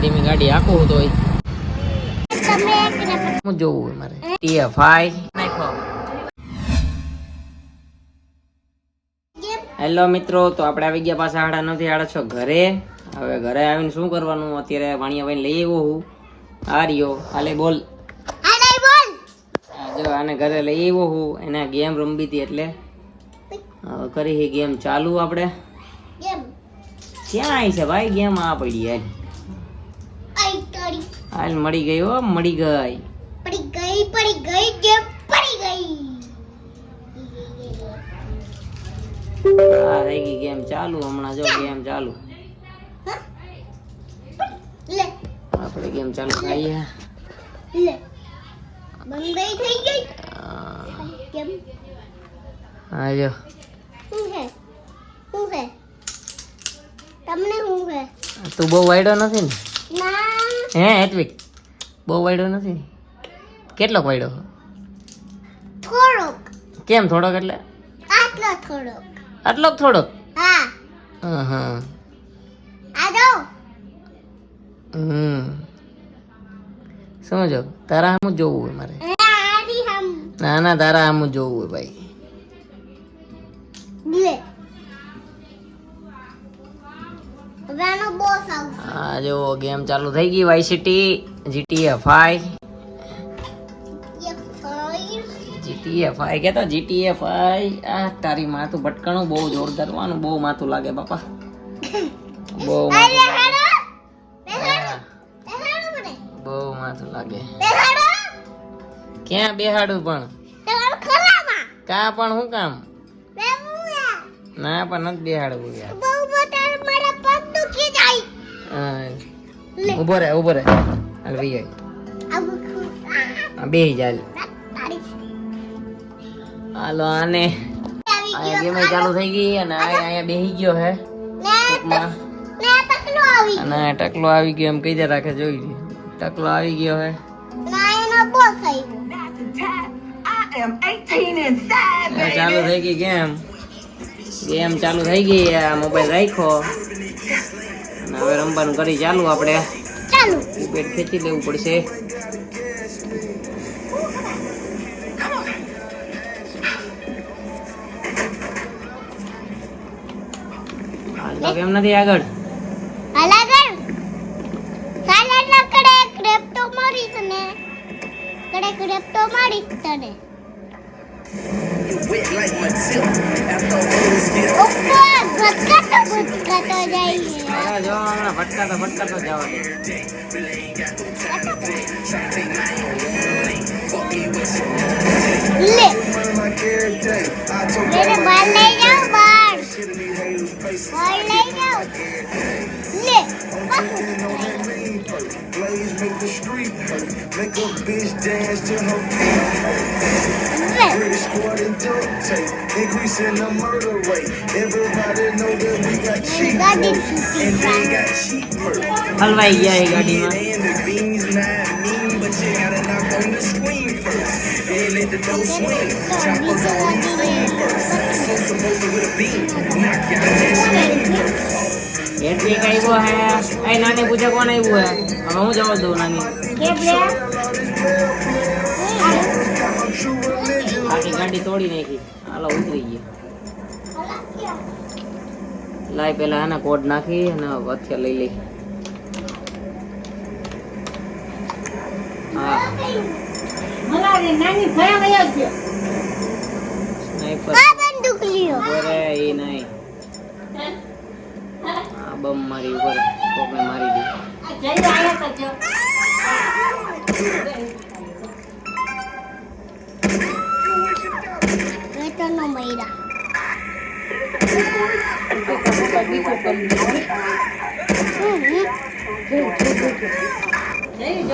ધીમી ગાડી આખું તો હું જોવું મારે TF5 નાખો. હેલો મિત્રો, તો આપણે આવી ગયા પાછા 9:30 ઘરે. હવે ઘરે આવીને શું કરવાનું, અત્યારે વાણિયા ભાઈ લઈ આવ્યો હું. આ રહ્યો હાલે બોલ જો આને ઘરે લઈ આવ્યો હું. એને ગેમ રમવી હતી એટલે કરી ગેમ ચાલુ. આપણે ક્યાં આવી છે ભાઈ ગેમ? આ પડી હાલ મળી ગઈ હો, મળી ગઈ ગેમ પડી ગઈ. હા થઈ ગઈ ગેમ ચાલુ. હમણાં જો ગેમ ચાલુ. આપણે ગેમ ચાલુ કરીએ. બંધ થઈ ગઈ ગેમ. હા જો તમને શું હે? તું બહુ વાયડો નથી ને? ના હે હેતવિક, બહુ વાયડો નથી. કેટલોક વાયડો? થોડોક. કેમ થોડોક? એટલે આટલો થોડોક. આટલોક થોડોક? હા હા. આ જો શું જો? તારા આમ જોવું હોય મારે? ના ના, તારા આમ જોવું હોય ભાઈ. હા જો ગેમ ચાલુ થઈ ગઈ. વાય સિટી GTA5 કેતો GTA5. આ તારી માથું ભટકાણું બહુ જોરદાર. બહુ માથું લાગે બાપા, બહુ બહુ માથું લાગે. ક્યાં બેહાડું પણ? કા પણ શું કામ? ના પણ નથી બેહાડવું યાર. ઉભો રે ઉભો રે. હાલ ભાઈ બેહી જા. હાલો આને અહીંયા ગેમ ચાલુ થઈ ગઈ અને અહીંયા બેહી ગયો હે ટૂંકમાં. અને ટકલો આવી ગયો એમ કહી દે રાખે. જોઈ ટકલો આવી ગયો હે. ચાલુ થઈ ગઈ ગેમ. ગેમ ચાલુ થઈ ગઈ. આ મોબાઈલ રાખ્યો અને હવે રમવાનું કરી ચાલુ. આપણે બેટ ખેંચી લેવું પડશે. કેમ નથી આગળ? ભટકાતો જવા દે. બાર લઈ જાઓ, બાર લઈ જાઓ. હલવાઈ ગયા એ ગાડીમાં. હેતવિક આવ્યો હે. એ નાની પૂજા કોણ આવ્યું હે? હવે હું જવા દઉં નાની. આખી ગાડી તોડી નાખી. હાલો ઉતરી ગયા. લાય પેલા આના કોડ નાખી અને વચ્ચે લઈ લઈ. હા બમ મારી ઉપર કોકે મારી દી.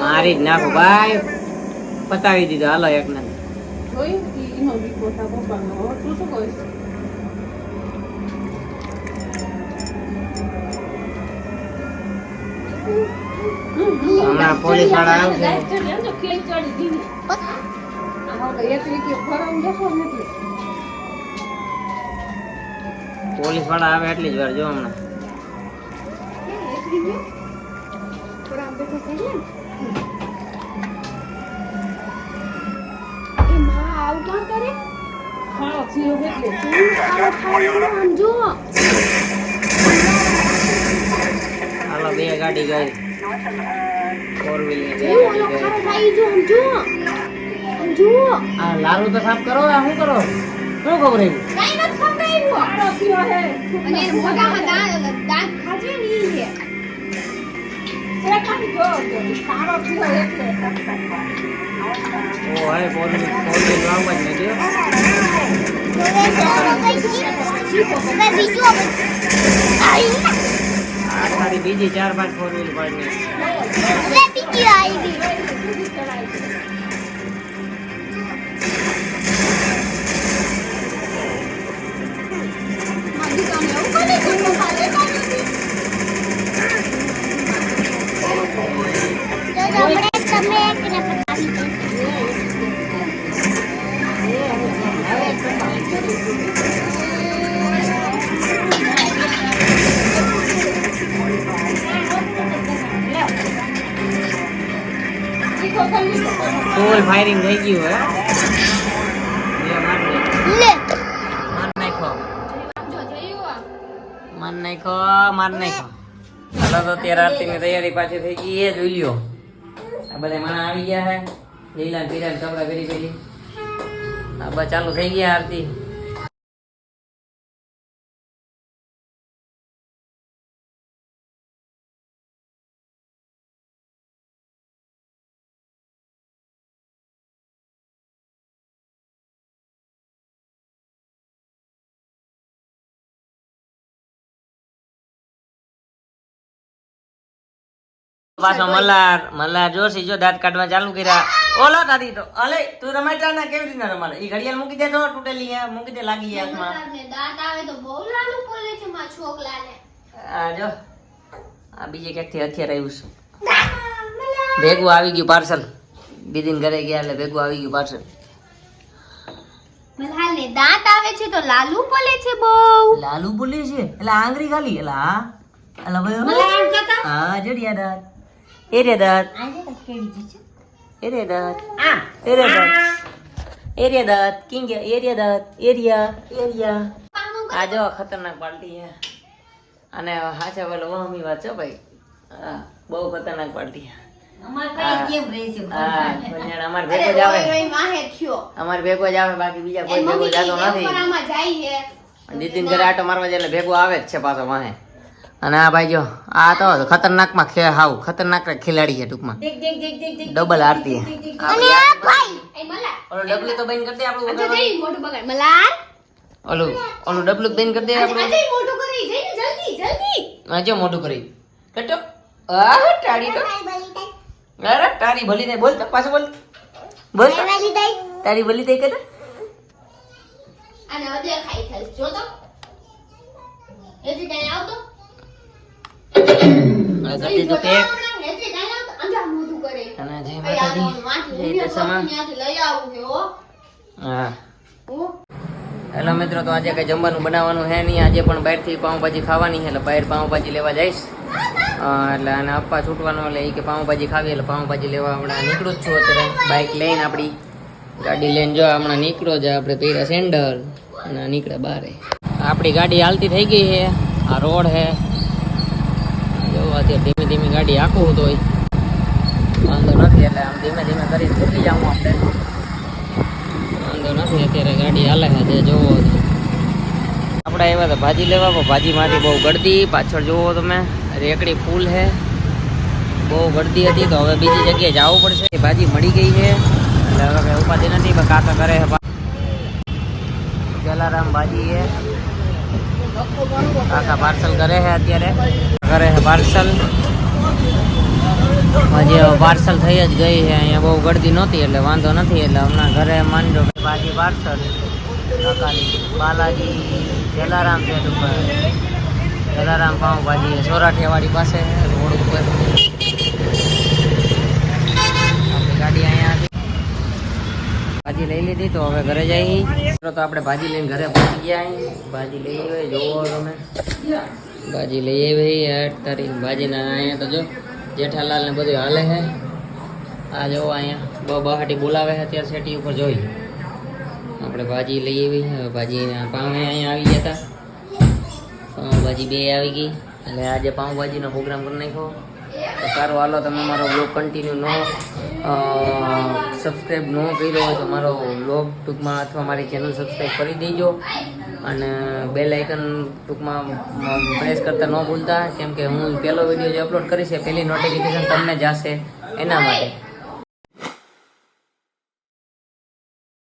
મારી જ નાખો ભાઈ. પતાવી દીધો. હાલો એક ને હમણાં પોલીસ વાળા આવશે. પોલીસ વાળા આવે એટલી જ વાર જો. હમણાં હાલો બે ગાડી ગઈ 4 વ્હીલ આ લારું તો સાફ કરો આ શું કરો શું ખબર બીજી 4-5 4 વ્હીલ પાડી ફૂલ ફાયરિંગ થઈ ગયું હે માર નાખો હાલો તો અત્યારે આરતીની તૈયારી પાછી થઈ ગઈ એ જોઈ લ્યો આ બધા માણા આવી ગયા હે લીલા પીરા કપડા પહેરી પહેરી આ બસ ચાલુ થઈ ગયા આરતી પાછો મલ્હાર જોશી જો દાંત કાઢવા ચાલુ કર્યા ઓલો તારી તો અલે તું રમાડતા ના કેવી રીતના રમાડે ઈ ઘડિયાળ મૂકી દે તો તૂટેલી હે મૂકી દે લાગી ગયા હાથમાં દાંત આવે તો બહુ લાલુ બોલે છે માં છોકલાને આ જો આ બીજે ક્યાંકથી હથિયાર આવ્યું છે ભેગું આવી ગયું પાર્સલ દીદીન ઘરે ગયા એટલે ભેગું આવી ગયું પાર્સલ મલ્હારને દાંત આવે છે તો લાલુ બોલે છે બહુ લાલુ બોલે છે એટલે આંગળી ખાલી એટલે હા એટલે ભાઈ મલ્હાર કતા હા જડિયા દાંત એરે દાંત આજે તો કેડી જી છે એરે દાંત આ એરે દાંત એરિયા દાંત કિંગ એરિયા દાંત એરિયા આ જો ખતરનાક પાર્ટી હે અને હાચા બોલો વહમી વાત છે ભાઈ હા બહુ ખતરનાક પાર્ટી હે અમાર કઈ કેમ રહે છે હા પણ અમાર ભેગો જ આવે રોઈ માહે થયો અમાર ભેગો જ આવે બાકી બીજા કોઈ ભેગો જાતો નથી આમાં જાય છે દીદીન ઘરે આટો મારવા જાય એટલે ભેગો આવે જ છે પાછો વાહે અને આ ભાઈ જો આ તો ખતરનાકમાં ખતરનાક ખેલાડી છે ટૂંકમાં દેખ દેખ દેખ દેખ દેખ ડબલ આરતી અને આ ભાઈ એ મલ્હાર ઓલો ડબલું તો બંધ કરી દે આપણું અજય જઈ મોટું બગાડ મલ્હાર ઓલું ડબલું બંધ કરી દે આપણું અજય મોટું કરી જઈ જલ્દી હા જો મોટું કરી કટો આ ટાડી તો અરે તારી ભલી દે બોલ તો પાછું બોલ તારી ભલી દે કે અને અજય ખાઈ ખાઈ જો તો એથી કઈ આવતો ગટી તો પેક એથી કઈ આવતો અંજા મોટું કરે અને જય માતાજી જય દશામાં લઈ આવું છે હો હા હેલો મિત્રો તો આજે કઈ જમવાનું બનાવવાનું હે નહીં આજે પણ બહારથી પાઉંભાજી ખાવાની છે એટલે બહાર પાઉંભાજી લેવા જઈશ એટલે આને આપવા છૂટવાનું એટલે એ કે પાઉંભાજી ખાવી એટલે પાઉંભાજી લેવા હમણાં નીકળું જ છું અત્યારે બાઇક લઈને આપણી ગાડી લઈને જો હમણાં નીકળો જ આપણે પહેર્યા સેન્ડલ અને નીકળે બારે આપણી ગાડી હાલતી થઈ ગઈ છે આ રોડ છે જો અત્યારે ધીમે ધીમે ગાડી આખું તોય વાંધો નથી એટલે આમ ધીમે ધીમે કરીને છૂટી જાઉં આપણે વાંધો નથી અત્યારે ગાડી હાલે છે જે જોવો આપણે આવ્યા તો ભાજી લેવા પણ ભાજીમાંથી બહુ ગળદી પાછળ જોવો તમે રેકડી ફૂલ છે બહુ ગળદી હતી તો હવે બીજી જગ્યાએ જવું પડશે ભાજી મળી ગઈ છે એટલે હવે કઈ ઉપાધિ નથી પણ કાકા કરે છે જલારામ ભાજી છે કાકા પાર્સલ કરે છે અત્યારે કરે છે પાર્સલ હજી પાર્સલ થઈ જ ગઈ છે અહીંયા બહુ ગળદી નહોતી એટલે વાંધો નથી એટલે હમણાં ઘરે માનજો ભાજી પાર્સલ કાકાની બાલાજી જલારામ પેટ ઉપર જલારામ પાઉંભાજી સોરાઠિયાવાડી પાસે રોડ ઉપર આપણી ગાડી અહીંયા હતી ભાજી લઈ લીધી તો હવે ઘરે જઈ તો આપણે ભાજી લઈને ઘરે પહોંચી ગયા ભાજી લઈ આવી જોવો તમે ભાજી લઈ આવી તારી ભાજીના અહીંયા તો જો જેઠાલાલ ને બધું હાલે છે. આ જો અહીંયા બહાટી બોલાવે છે અત્યારે સેટી ઉપર જોઈ. આપણે ભાજી લઈ આવી. હવે ભાજી પાઉં અહીંયા આવી ગયા હતા. પાઉંભાજી બે આવી ગઈ. એટલે આજે પાઉંભાજીનો પ્રોગ્રામ કરી નાખ્યો. તો સારું, હાલો, તમે મારો બ્લોગ કન્ટિન્યુ સબસ્ક્રાઈબ ન કર્યો હોય તો મારો બ્લોગ ટૂંકમાં અથવા મારી ચેનલ સબસ્ક્રાઈબ કરી દેજો. અને બેલ આઇકન ટૂંકમાં પ્રેસ કરતા ન ભૂલતા, કેમ કે હું પહેલો વિડીયો જે અપલોડ કરીશ એ પહેલી નોટિફિકેશન તમને જશે એના માટે.